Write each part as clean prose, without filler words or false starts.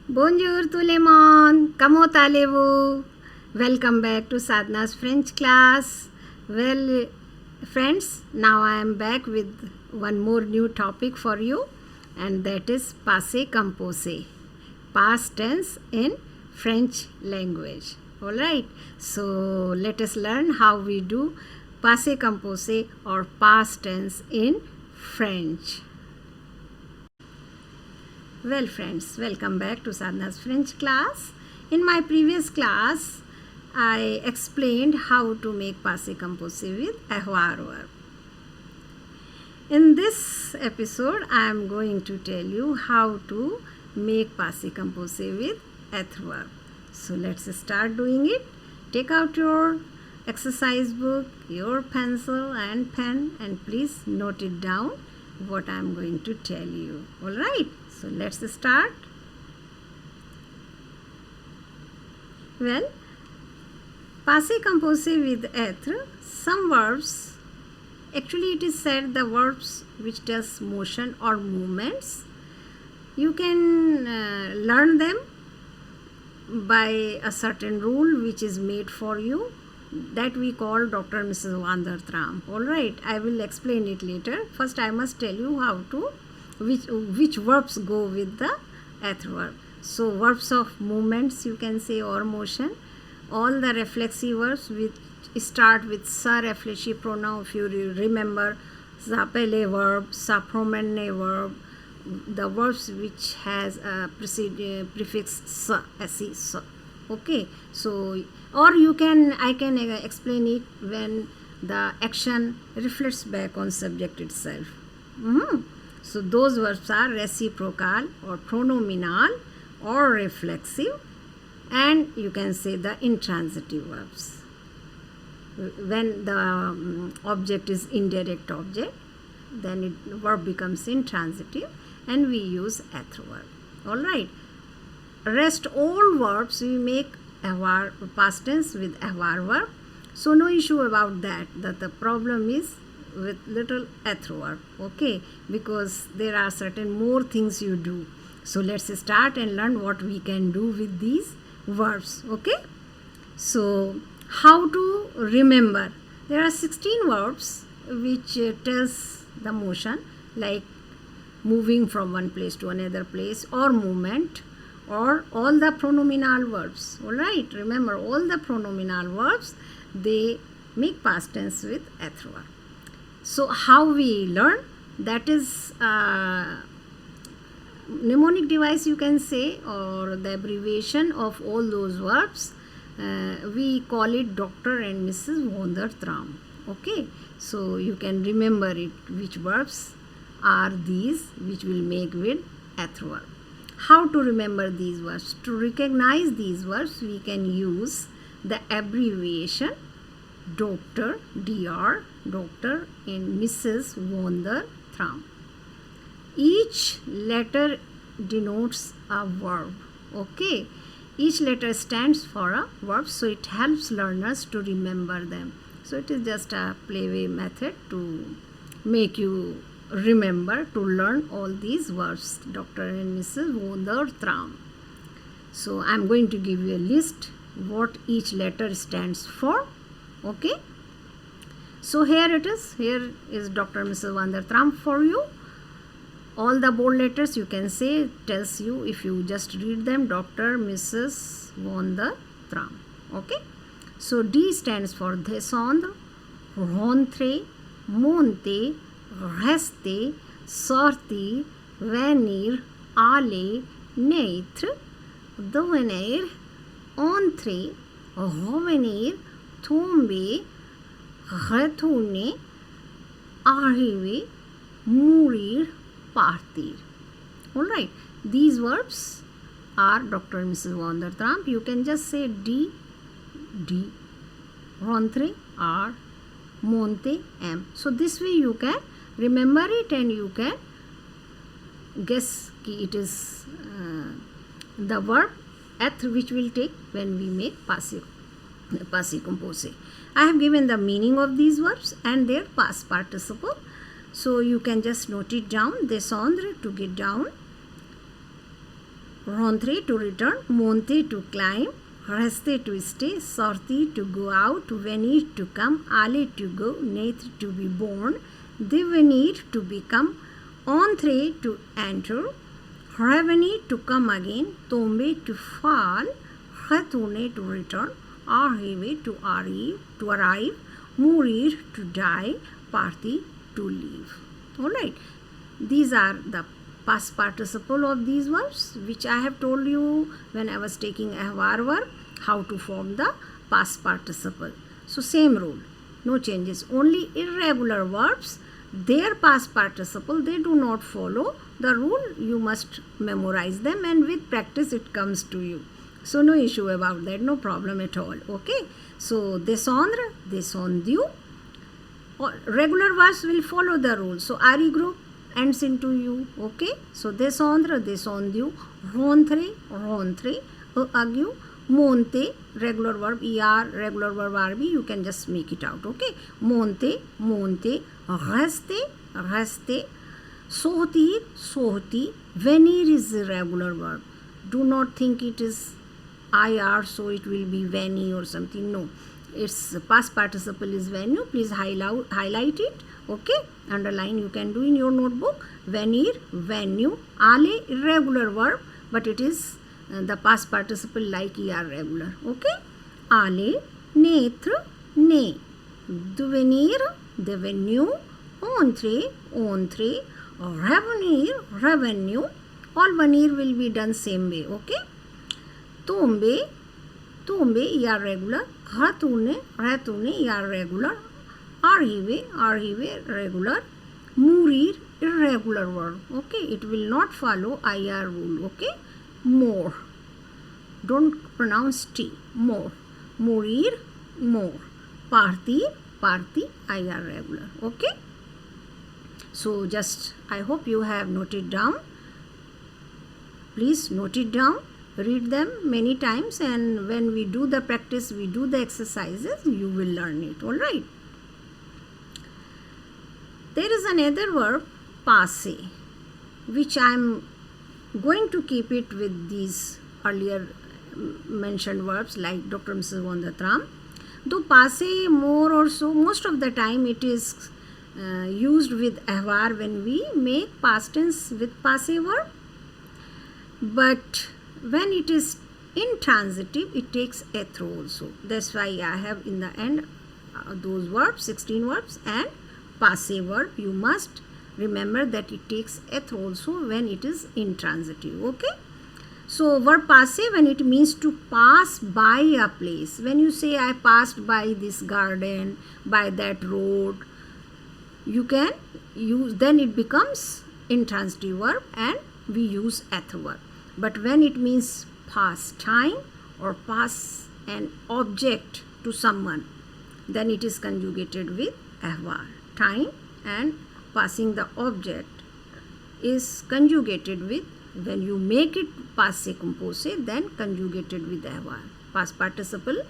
Bonjour tout le monde, comment allez-vous? Welcome back to Sadhna's French class. Well, friends, now I am back with one more new topic for you, and that is Passé Composé, past tense in French language. Alright, so let us learn how we do Passé Composé or past tense in French. Well friends, welcome back to Sadhna's French class. In my previous class, I explained how to make passé composé with avoir verb. In this episode, I am going to tell you how to make passé composé with être verb. So let's start doing it. Take out your exercise book, your pencil and pen, and please note it down what I am going to tell you. Alright, so let's start. Well, passé composé with être, some verbs, actually it is said the verbs which does motion or movements, you can learn them by a certain rule which is made for you, that we call Dr. Mrs. Van der Tram. Alright, I will explain it later. First I must tell you how to, which verbs go with the être verb. So verbs of movements you can say or motion, all the reflexive verbs which start with sa reflexive pronoun, if you remember, s'appelle verb, sa promene verb, the verbs which has a prefix sa, se, sa. Okay, so or I can explain it when the action reflects back on subject itself. So those verbs are reciprocal or pronominal or reflexive, and you can say the intransitive verbs. When the object is indirect object, then verb becomes intransitive and we use être verb. Alright. Rest all verbs we make avoir past tense with avoir verb. So no issue about that. The problem is with little être verb. Okay, because there are certain more things you do. So let's start and learn what we can do with these verbs. Okay, so how to remember? There are 16 verbs which tells the motion, like moving from one place to another place, or movement, or all the pronominal verbs. Alright, remember all the pronominal verbs, they make past tense with être verb. So how we learn? That is mnemonic device you can say, or the abbreviation of all those verbs. We call it Dr. and Mrs. Van der Tram. Okay, so you can remember it, which verbs are these which will make with être verb. How to remember these verbs? To recognize these verbs, we can use the abbreviation Dr. Dr. Dr. and Mrs. Van der Tram. Each letter denotes a verb. Okay, each letter stands for a verb, so it helps learners to remember them. So it is just a playway method to make you remember, to learn all these verbs, Dr. and Mrs. Van der Tram. So I am going to give you a list what each letter stands for. Okay, so here it is. Here is Dr. Mrs. Van der Tram for you. All the bold letters you can say tells you, if you just read them, Dr. Mrs. Van der Tram. Okay, so D stands for descendre, rentrer, monter, rester, sortir, venir, aller, naître, devenir, entrer, revenir, tomber, retourner, arriver, mourir, partir. Alright, these verbs are Dr. and Mrs. Van der Tram. You can just say D, rentrer, R, monter, M. So this way you can remember it and you can guess it is the verb être which will take when we make passé composé. I have given the meaning of these verbs and their past participle. So you can just note it down. Descendre, to get down. rentrer to return, monter to climb, rester to stay, sortir to go out, venir to come, aller to go, naître to be born, devenir to become, entrer to enter, revenir to come again, tomber to fall, retourner to return, arriver to arrive, mourir to die, partir to leave. Alright, these are the past participle of these verbs which I have told you when I was taking avoir verb, how to form the past participle. So same rule, no changes. Only irregular verbs, their past participle, they do not follow the rule. You must memorize them, and with practice it comes to you. So no issue about that, no problem at all. Okay, so descendre, descendu. Regular verbs will follow the rule. So RE group ends into U. Okay, so descendre, descendu, rentrer, rentrer, agu, monter, regular verb ER, regular verb RB, you can just make it out. Okay, monter, monter, rester, rester, sortir, sortir. Venir is a regular verb. Do not think it is IR, so it will be veni or something. No, its past participle is venu. Please highlight it. Okay, underline you can do in your notebook. Venir, venue. Aller, irregular verb, but it is the past participle like ER regular. Okay, aller, naître, né. Devenir, devenu. Entrer, entrer. Revenir, revenue. All venir will be done same way. Okay, tomber, tomber, ER regular. Retourner, retourner, ER regular. Arriver, arriver, regular. Mourir, irregular verb. Okay, it will not follow IR rule. Okay, more. Don't pronounce T. More. Mourir, more. Partir, parti, IR regular. Okay. So just I hope you have noted down. Please note it down. Read them many times, and when we do the practice, we do the exercises, you will learn it. All right. There is another verb, passé, which I am going to keep it with these earlier mentioned verbs like Dr. Mrs. von der Tram. Though passé more or so, most of the time it is used with avoir when we make past tense with passé verb. But when it is intransitive, it takes être also. That's why I have in the end those verbs, 16 verbs, and passé verb. You must remember that it takes être also when it is intransitive. Okay. So verb passé when it means to pass by a place. When you say I passed by this garden, by that road, you can use, then it becomes intransitive verb and we use être verb. But when it means pass time or pass an object to someone, then it is conjugated with avoir. Time and passing the object is conjugated with, when you make it passé composé, then conjugated with avoir. Past participle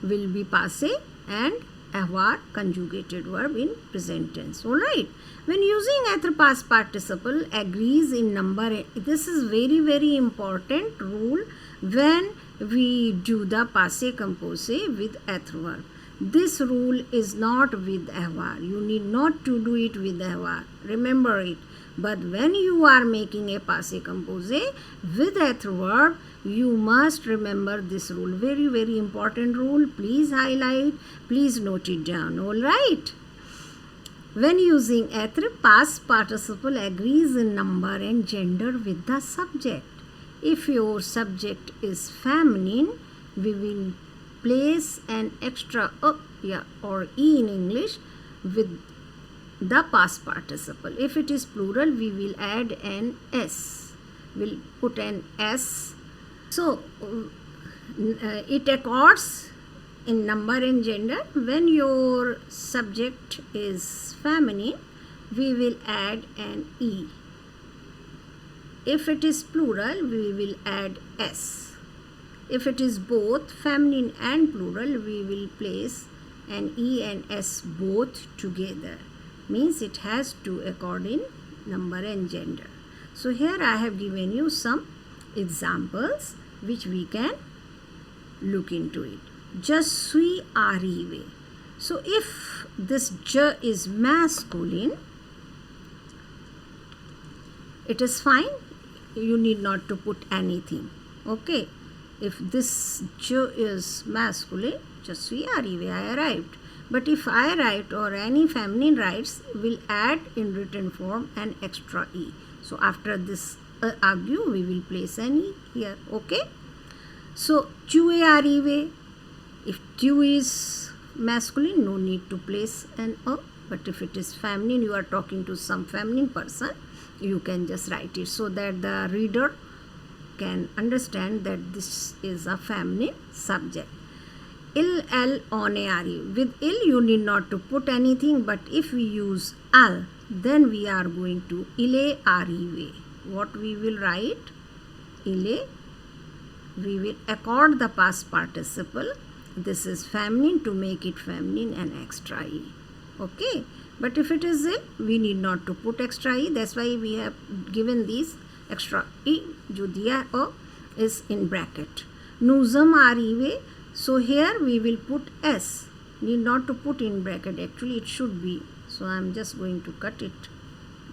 will be passé and avoir conjugated verb in present tense. Alright. When using être past participle agrees in number, this is very important rule when we do the passé composé with être verb. This rule is not with avoir. You need not to do it with avoir. Remember it. But when you are making a passé composé with être verb, you must remember this rule. Very important rule. Please highlight. Please note it down. Alright. When using être, past participle agrees in number and gender with the subject. If your subject is feminine, we will place an extra or e in English with the past participle. If it is plural, we will add an s. We'll put an s. So it accords in number and gender. When your subject is feminine, we will add an e. If it is plural, we will add s. If it is both feminine and plural, we will place an e and s both together. Means it has to accord in number and gender. So here I have given you some examples which we can look into it. Je suis arrivé. So if this je is masculine, it is fine. You need not to put anything. Okay. If this je is masculine, je suis arrivé, I arrived. But if I write or any feminine writes, will add in written form an extra e. So after this argue, we will place an e here. Okay. So tu es arrivé. If tu is masculine, no need to place an a. But if it is feminine, you are talking to some feminine person, you can just write it so that the reader can understand that this is a feminine subject. Elle, on est arrivé. With il, you need not to put anything, but if we use al, then we are going to il est arrivé. What we will write? Il est. We will accord the past participle. This is feminine, to make it feminine, and extra e. Okay. But if it is il, we need not to put extra e. That's why we have given these extra e. Jo diya o is in bracket. Nous sommes arrivés. So here we will put s. Need not to put in bracket. Actually it should be. So I am just going to cut it.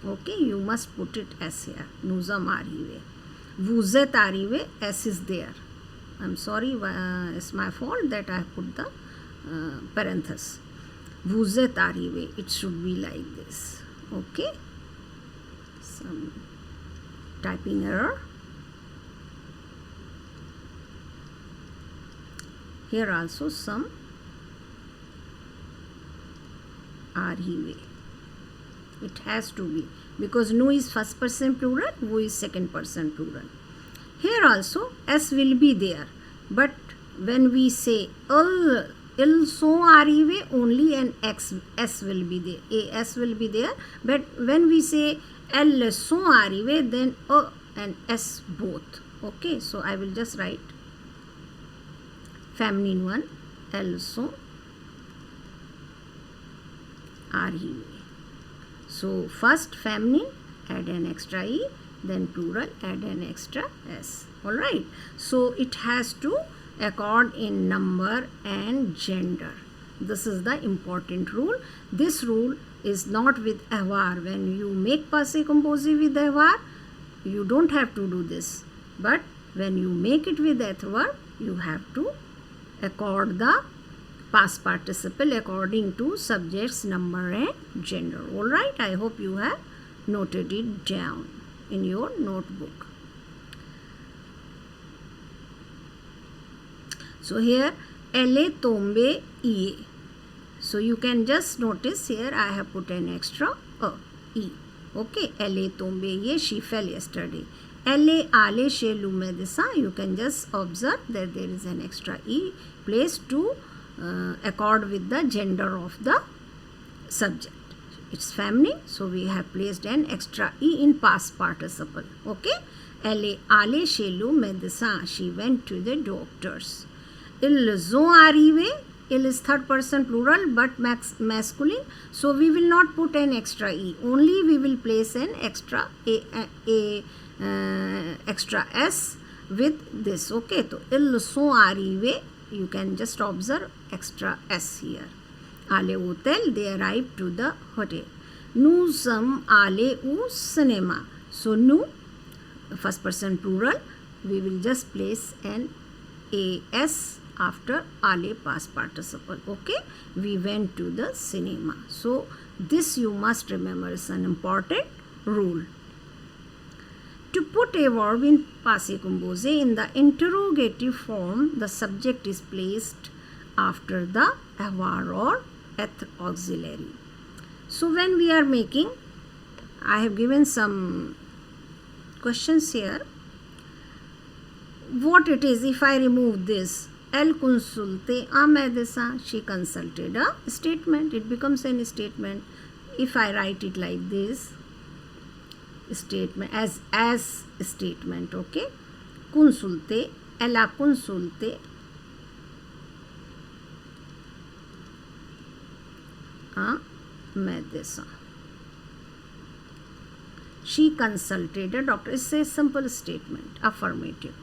Okay. You must put it s here. Nous sommes arrivés. Vous êtes arrivés. S is there. I'm sorry. It's my fault that I have put the parenthesis. Vous êtes arrivé. It should be like this. Okay. Some typing error. Here also some arrivé. It has to be, because nous is first person plural, vous is second person plural. Here also s will be there, but when we say ils sont arrivés, only an s will be there, as will be there. But when we say elles sont arrivées, then a and s both. Okay, so I will just write feminine one, elles sont arrivées. So first feminine, add an extra e, then plural, add an extra s. Alright, so it has to accord in number and gender. This is the important rule. This rule is not with avoir. When you make passé composé with avoir, you don't have to do this. But when you make it with être, you have to accord the past participle according to subject's number and gender. Alright, I hope you have noted it down in your notebook. So here, elle est tombée ie. So you can just notice here I have put an extra e. Okay, elle est tombée ie, she fell yesterday. Elle est allée chez le médecin. You can just observe that there is an extra e placed to accord with the gender of the subject. It's feminine, so we have placed an extra e in past participle. Okay, elle est allée chez le médecin. She went to the doctors. Ils ont arrivé. Il is third person plural but masculine, so we will not put an extra e. Only we will place an extra extra s with this. Okay, so ils sont arrivés. You can just observe extra s here. Allés au hôtel, they arrived to the hotel. Nous sommes allés au cinéma. So nous, first person plural, we will just place an as after aller past participle. Okay, we went to the cinema. So this you must remember is an important rule. To put a verb in passé composé in the interrogative form, the subject is placed after the avoir or être auxiliary. So when we are making, I have given some questions here. What it is if I remove this? Elle consulte un médecin. She consulted a statement. It becomes a statement. If I write it like this, statement as statement. Okay, consulter. Elle a consulté un médecin. She consulted a doctor. It's a simple statement, affirmative.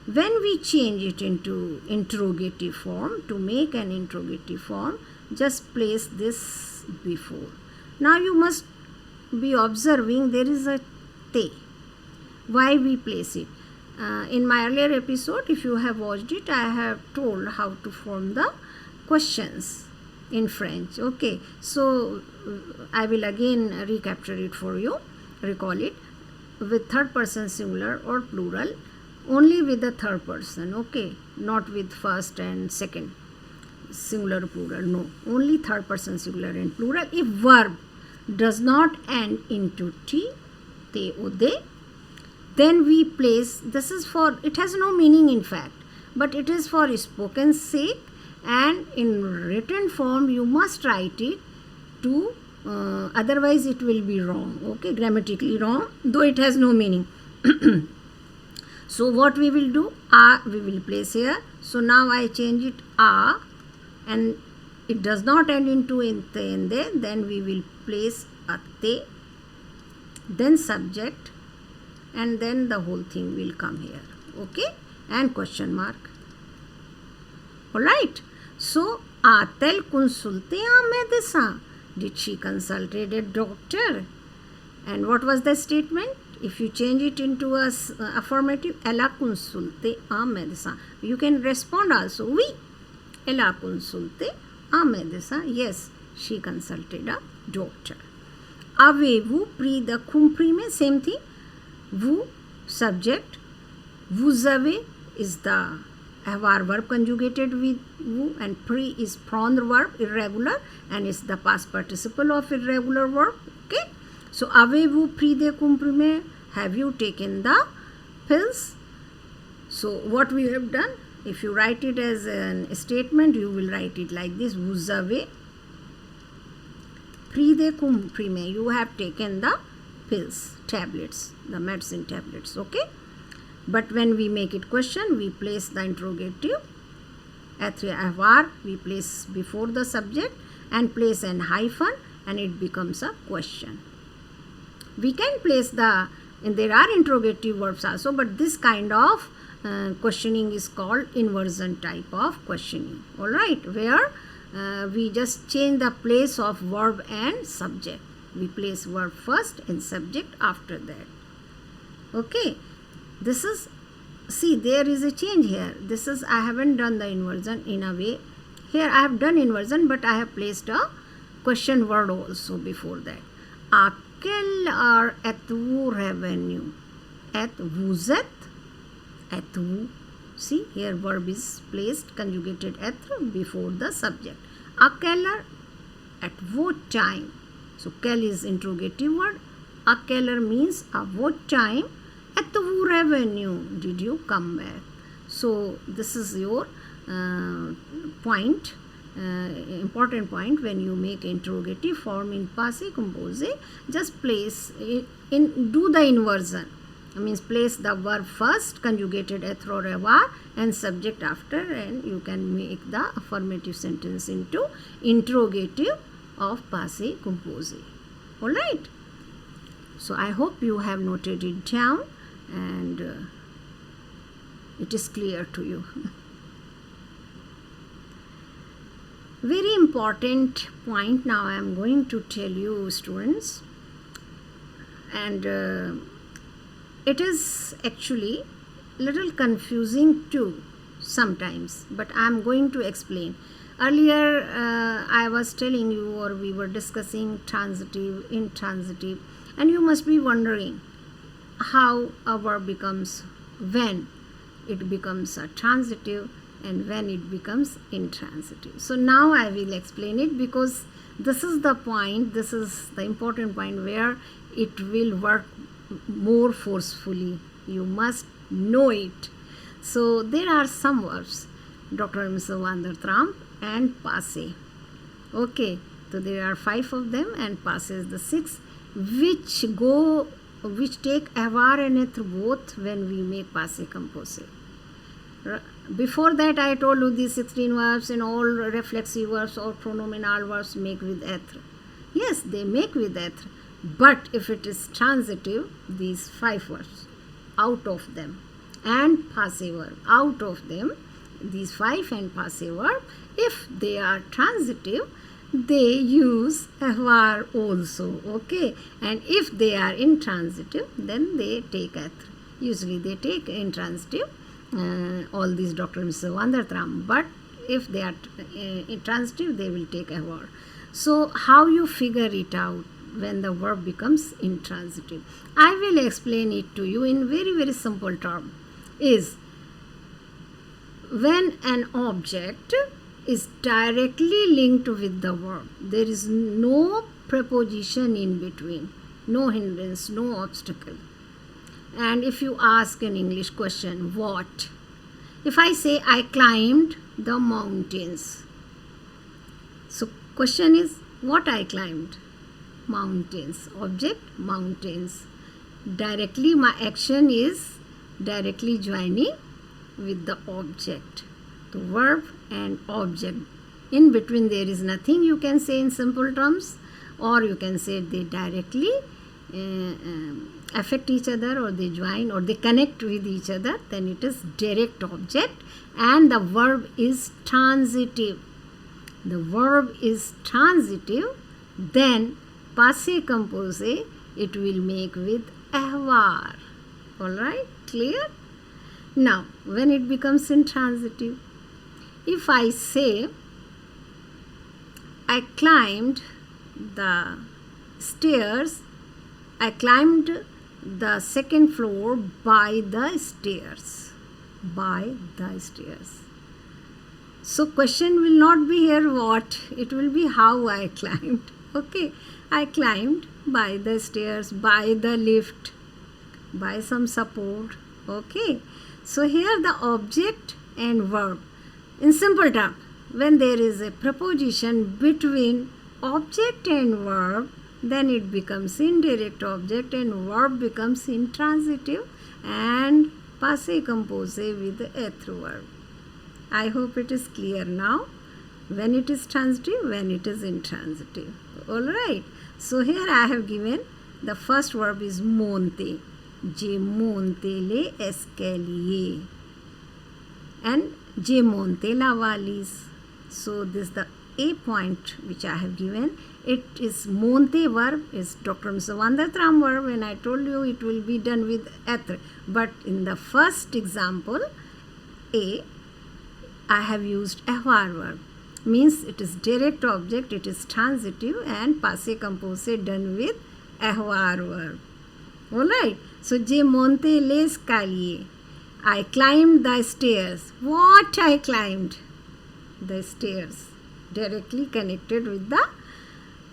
When we change it into interrogative form, to make an interrogative form, just place this before. Now you must be observing there is a te. Why we place it? In my earlier episode, if you have watched it, I have told how to form the questions in French. Okay, so I will again recapture it for you, recall it, with third person singular or plural, only with the third person, okay, not with first and second singular plural, no, only third person singular and plural. If verb does not end into t, te or de, then we place, this is for, it has no meaning in fact, but it is for spoken sake, and in written form you must write it to, otherwise it will be wrong, okay, grammatically wrong, though it has no meaning. So what we will do, we will place here. So now I change it and it does not end into inte and de, then we will place a te, then subject, and then the whole thing will come here, okay, and question mark. Alright, so a-t-elle consulté un médecin? Did she consulted a doctor? And what was the statement? If you change it into a affirmative, elle a consulté un médecin. You can respond also, oui, elle a consulté un médecin. Yes, she consulted a doctor. Avez-vous pris de comprimé? Same thing. Vous, subject. Vous avez is the avoir verb conjugated with vous, and pris is prendre verb, irregular, and is the past participle of irregular verb. Okay. So, avez-vous pris des comprimés? Have you taken the pills? So, what we have done, if you write it as a statement, you will write it like this. Vous avez pris des comprimés. You have taken the pills, tablets, the medicine tablets, okay? But when we make it question, we place the interrogative. Être, avoir, we place before the subject and place an hyphen, and it becomes a question. We can place the, and there are interrogative verbs also, but this kind of questioning is called inversion type of questioning. Alright, where we just change the place of verb and subject. We place verb first and subject after that. Okay, this is, see, there is a change here. This is, I haven't done the inversion in a way. Here I have done inversion, but I have placed a question word also before that. À quelle heure êtes-vous revenu? Vous êtes, êtes-vous. See, here verb is placed, conjugated être before the subject. À quelle heure? At what time? So, quelle is interrogative word. À quelle heure means at what time. Êtes-vous revenu? Did you come back? So, this is your point. Important point when you make interrogative form in Passé Composé, just place it in, do the inversion. Means place the verb first, conjugated être or avoir, and subject after, and you can make the affirmative sentence into interrogative of Passé Composé. Alright. So I hope you have noted it down and it is clear to you. Very important point now I am going to tell you, students, and it is actually little confusing too sometimes, but I am going to explain. Earlier I was telling you, or we were discussing transitive, intransitive, and you must be wondering how a verb becomes, when it becomes a transitive and when it becomes intransitive. So now I will explain it, because this is the point, this is the important point where it will work more forcefully. You must know it. So there are some verbs, Dr. Mr. Van der Tramp and Passé. Okay, so there are 5 of them and Passé is the 6th, which take avoir and être both when we make Passé Composé. Before that I told you these 16 verbs and all reflexive verbs or pronominal verbs make with être. Yes, they make with être, But if it is transitive, these 5 verbs, out of them, and passé verb, out of them, these 5 and passé verb, if they are transitive, they use avoir also, okay? And if they are intransitive, then they take être. Usually they take intransitive, all these Dr. Mr. Vandartram, but if they are intransitive, they will take avoir. So how you figure it out when the verb becomes intransitive? I will explain it to you in very, very simple term. Is when an object is directly linked with the verb, there is no preposition in between, no hindrance, no obstacle. And if you ask an English question, what? If I say I climbed the mountains, so question is what I climbed? Mountains. Object, mountains. Directly my action is directly joining with the object. The verb and object. In between there is nothing you can say in simple terms, or you can say they directly affect each other, or they join, or they connect with each other. Then it is direct object and the verb is transitive. The verb is transitive, then passé composé it will make with avoir. Alright, clear? Now, when it becomes intransitive, if I say I climbed the stairs, I climbed the second floor by the stairs. By the stairs. So question will not be here what, it will be how I climbed. Okay, I climbed by the stairs, by the lift, by some support. Okay, so here the object and verb. In simple term, when there is a preposition between object and verb, then it becomes indirect object and verb becomes intransitive and passé composé with the être verb. I hope it is clear now. When it is transitive, when it is intransitive. Alright. So here I have given the first verb is monter. Je monte les escaliers. And je monte la valise. So this is the A point which I have given. It is monte verb, is Dr. Mr. Vandartram verb, and I told you it will be done with être. But in the first example, A, I have used avoir verb. Means it is direct object, it is transitive and passé composé done with avoir verb. Alright. So, je monte les escaliers. I climbed the stairs. What I climbed? The stairs. Directly connected with the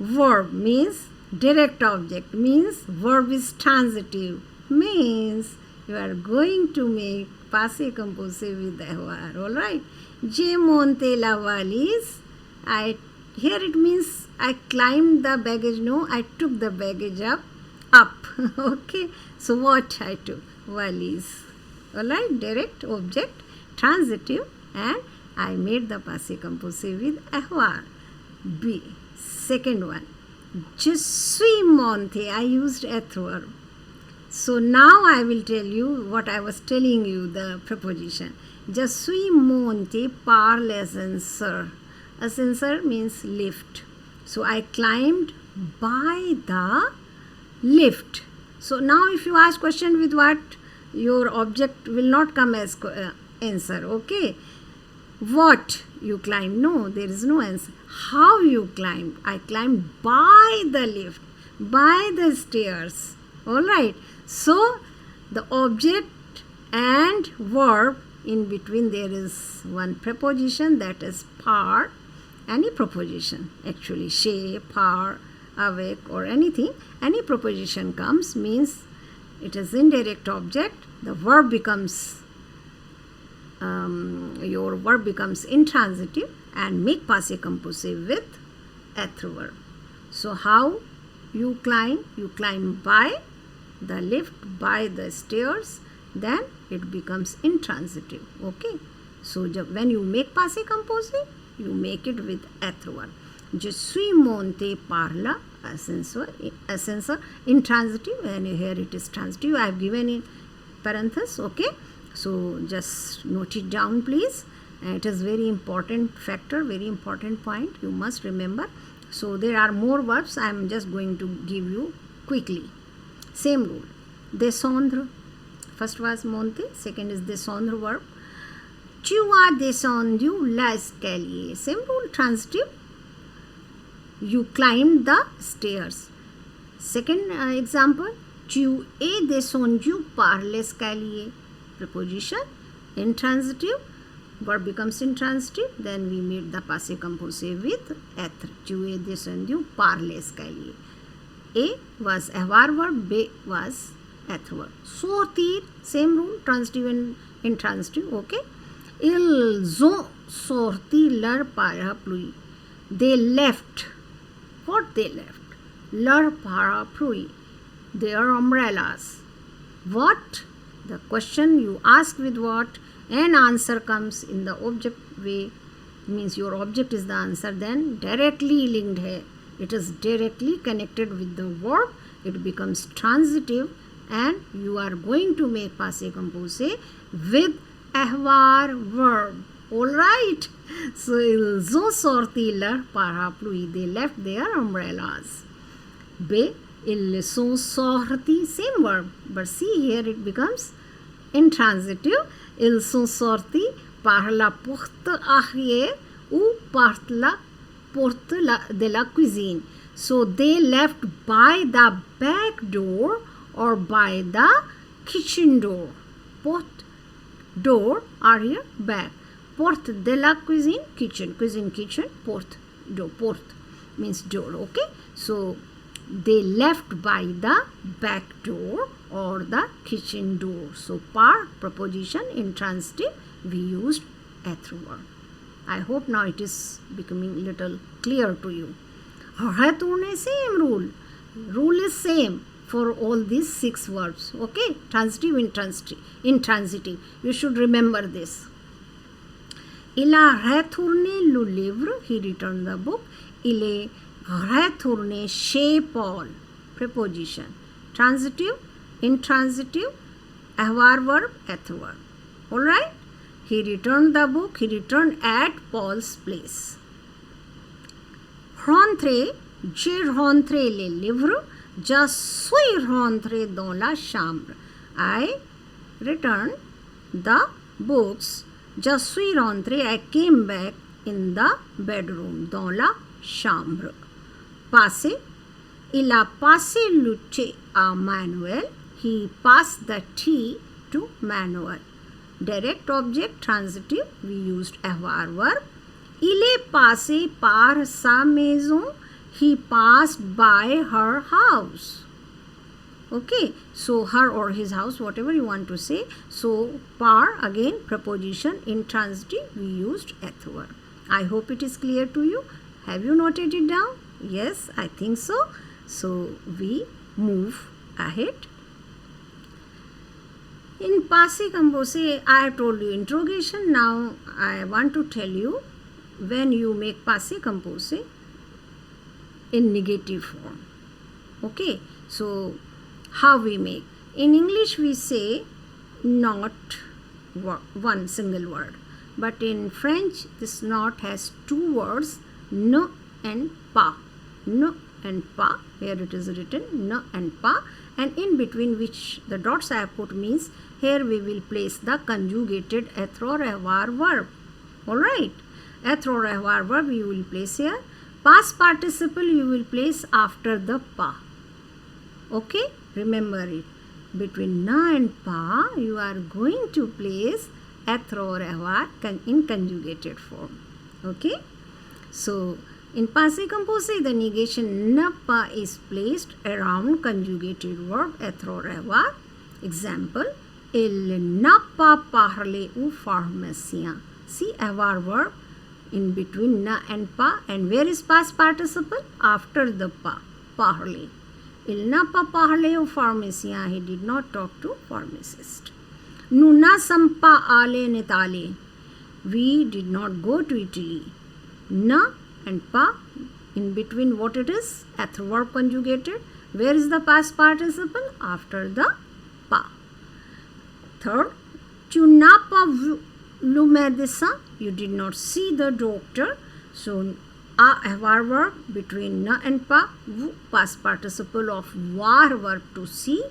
verb, means direct object, means verb is transitive, means you are going to make passé composé with avoir. Alright. Je monte la valise. Here it means I climbed the baggage. No, I took the baggage up. Okay. So what I took? Valise. Alright. Direct object, transitive, and I made the passé composé with avoir. B. Second one. Je suis monté. I used être verb. So now I will tell you what I was telling you, the preposition. Je suis monté par l'ascenseur. Ascenseur means lift. So I climbed by the lift. So now if you ask question with what, your object will not come as answer. Okay. What you climbed? No, there is no answer. How you climbed? I climbed by the lift, by the stairs. Alright. So the object and verb, in between there is one preposition, that is par. Any preposition, actually, chez, par, avec, or anything. Any preposition comes, means it is indirect object. The verb becomes your verb becomes intransitive and make passé composé with être verb. So how you climb? You climb by the lift, by the stairs, then it becomes intransitive. Okay. So when you make passé composé, you make it with être verb. Je suis monté par la ascenseur, intransitive, and here it is transitive. I have given in parenthesis. Okay, so just note it down, please. And it is very important factor, very important point. You must remember. So there are more verbs. I am just going to give you quickly. Same rule. Descendre. First was monter. Second is descendre verb. Tu as descendu l'escalier. Same rule, transitive. You climbed the stairs. Second example. Tu es descendu par l'escalier. Preposition. Intransitive. Verb becomes intransitive. Then we meet the passé composé with être. Tu es descendu par l'escalier. A was avoir verb. B was être verb. Sortir. Same rule. Transitive and intransitive. Okay. Ils ont sorti leur parapluie. They left. What they left? Leur parapluie. Their umbrellas. What? The question you ask with what, and answer comes in the object way, means your object is the answer, then directly linked hai. It is directly connected with the verb. It becomes transitive, and you are going to make passé composé with avoir verb. Alright. So, ils ont sorti leur parapluie. They left their umbrellas. B. Ils sont sortis. Same verb. But see here it becomes intransitive. Ils sont sortis par la porte arrière ou par la porte de la cuisine. So, they left by the back door or by the kitchen door. Porte, door, arrière, back. Porte de la cuisine, kitchen. Cuisine, kitchen, porte, door. Porte means door, okay? So, they left by the back door or the kitchen door. So, par, preposition, intransitive, we used être verb. I hope now it is becoming little clear to you. Retourner, same rule. Rule is same for all these 6 verbs. Okay? Transitive, intransitive. You should remember this. Il a retourné le livre. He returned the book. Il est retourné chez Paul. Preposition. Transitive, intransitive, avoir verb, être verb. Alright? He returned the book. He returned at Paul's place. Rentré. J'ai rentré les livres. Je suis rentré dans la chambre. I returned the books. Je suis rentré. I came back in the bedroom. Dans la chambre. Passé. Il a passé le thé à Manuel. He passed the tea to Manuel. Direct object, transitive, we used avoir verb. Il est passé par sa maison. He passed by her house. Okay, so her or his house, whatever you want to say. So, par, again, preposition, intransitive, we used être verb. I hope it is clear to you. Have you noted it down? Yes, I think so. So, we move ahead. In passé composé, I have told you interrogation. Now, I want to tell you when you make passé composé in negative form. Okay, so how we make? In English, we say not one single word. But in French, this not has 2 words, ne and pas. Ne and pas. Here it is written ne and pas. And in between which the dots I have put means here we will place the conjugated être or avoir verb. Alright. Être or avoir verb you will place here. Past participle you will place after the pas. Okay. Remember it. Between na and pa you are going to place être or avoir in conjugated form. Okay. So, in passé composé, the negation ne pas is placed around conjugated verb être or avoir. Example, il n'a pas parlé au pharmacien. See, avoir verb in between na and pas. And where is past participle? After the pas. Parler. Il n'a pas parlé au pharmacien. He did not talk to pharmacist. Nous ne sommes pas allés en Italie. We did not go to Italy. Na and pa In between what it is? Être verb conjugated. Where is the past participle? After the pas. Third, tu n'as pas vu le médecin. You did not see the doctor. So, avoir verb between na and pas. Vu, past participle of voir verb to see.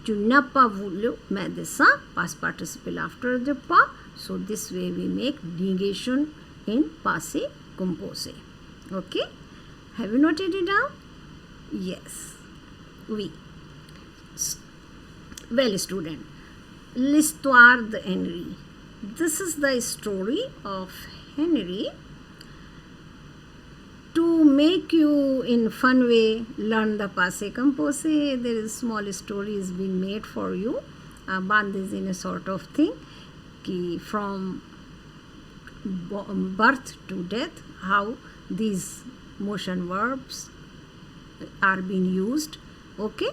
Tu n'as pas vu le médecin. Past participle after the pas. So, this way we make negation in passé composé. Okay? Have you noted it down? Yes. Oui. Well, student, l'histoire de Henry. This is the story of Henry. To make you in fun way learn the Passé Composé, there is small story is being made for you. Bande Dessinée sort of thing. From birth to death, how these motion verbs are being used, okay,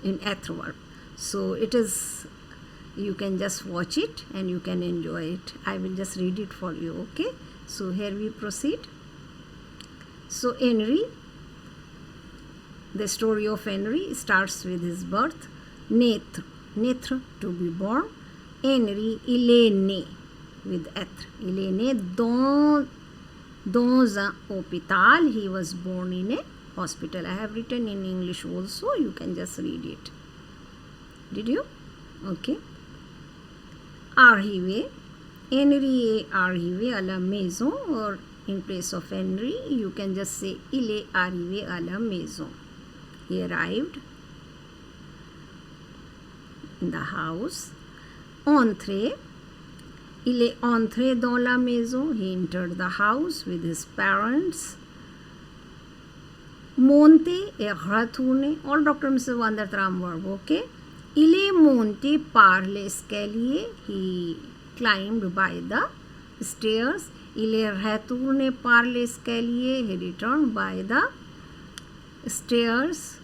in être verb. So it is, you can just watch it and you can enjoy it. I will just read it for you, okay. So here we proceed. So Henry, the story of Henry starts with his birth. Naître, naître, to be born. Henry, il est né, with être. Il est né dans un hôpital. He was born in a hospital. I have written in English also. You can just read it. Did you? Okay. Arrivé. Henry est arrivé à la maison, or in place of Henry, you can just say il est arrivé à la maison. He arrived in the house. Entré. Il est entré dans la maison. He entered the house with his parents. Monter et retourner. All Dr. Mrs. Vandertram verb, okay? Il est monté par l'escalier. He climbed by the stairs. Il est retourné par l'escalier. He returned by the stairs.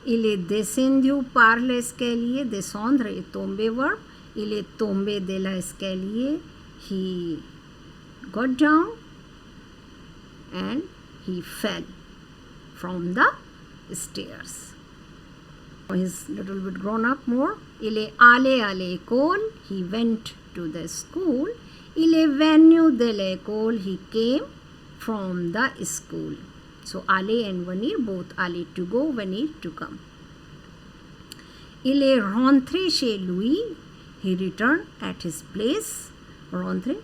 Il est descendu par l'escalier. Descendre est tomber verb. Il est tombé de l'escalier. He got down and he fell from the stairs. He's little bit grown up more. Il est allé à l'école. He went to the school. Il est venu de l'école. He came from the school. So aller and venir, both aller to go, venir to come. Il est rentré chez lui. He returned at his place. Rentré,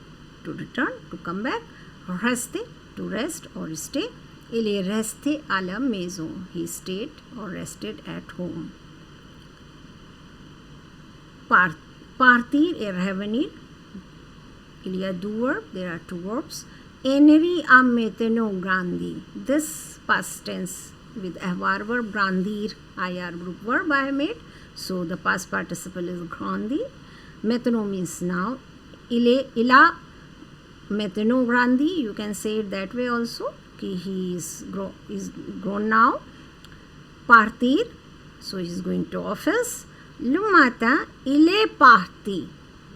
to return, to come back. Rester, to rest or stay. Il est resté à la maison. He stayed or rested at home. Partir et revenir. Il y a deux verbs. There are two verbs. Henry a maintenant grandi. This past tense with avoir verb grandir, IR group verb I have made. So the past participle is grandi. Maintenant means now. Il a maintenant grandi. You can say it that way also. He is grown now. Partir. So he is going to office. Le matin, il est parti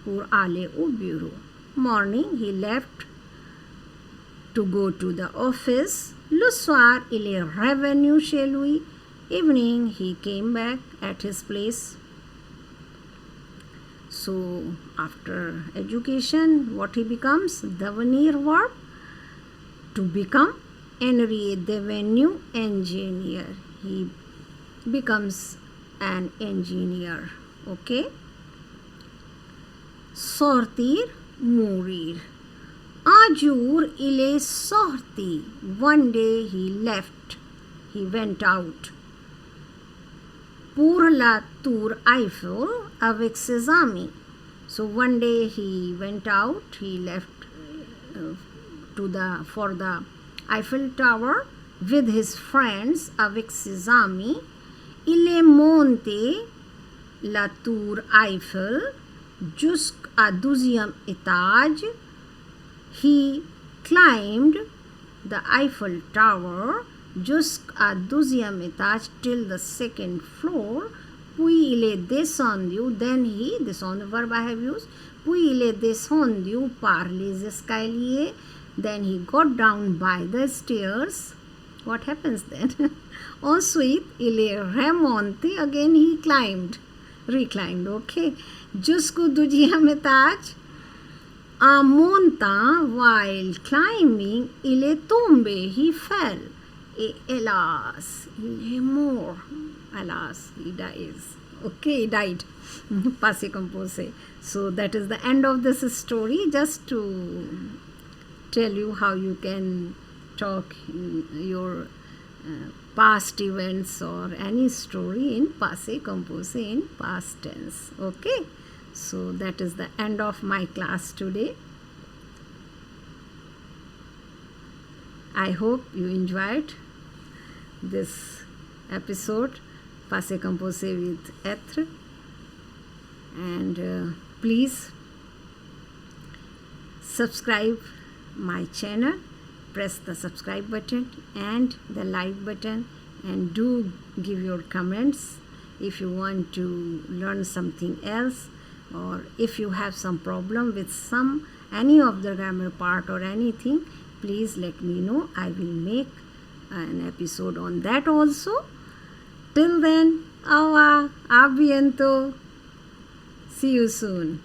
pour aller au bureau. Morning, he left to go to the office. Le soir, il est revenu chez lui. Evening, he came back at his place. So, after education, what he becomes? Devenir verb. To become. Henry est devenu engineer. He becomes an engineer. Okay. Sortir, mourir. Un jour, il est sorti. One day, he left. He went out. Pour la tour Eiffel avec ses amis. So one day he went out. He left for the Eiffel Tower with his friends avec ses amis. Il est monté la tour Eiffel jusqu'à 12e étage. He climbed the Eiffel Tower jusqu'à 12e étage till the second floor. Puis il est descendu, then he, descendre verb I have used. Puis il est descendu par les escaliers. Then he got down by the stairs. what happens then? Ensuite, il est remonté. Again, he reclined. Okay. Jusqu'au deuxième étage. En montant, while climbing, il est tombé. He fell. Et hélas, il est mort. Alas, he dies. Okay, he died. Passé Composé. So that is the end of this story. Just to tell you how you can talk your past events or any story in Passé Composé in past tense. Okay. So that is the end of my class today. I hope you enjoyed this episode, Passé Composé with Être. And please subscribe my channel. Press the subscribe button and the like button, and do give your comments if you want to learn something else, or if you have some problem with any of the grammar part or anything, please let me know. I will make an episode on that also. Till then, au revoir, à bientôt. See you soon.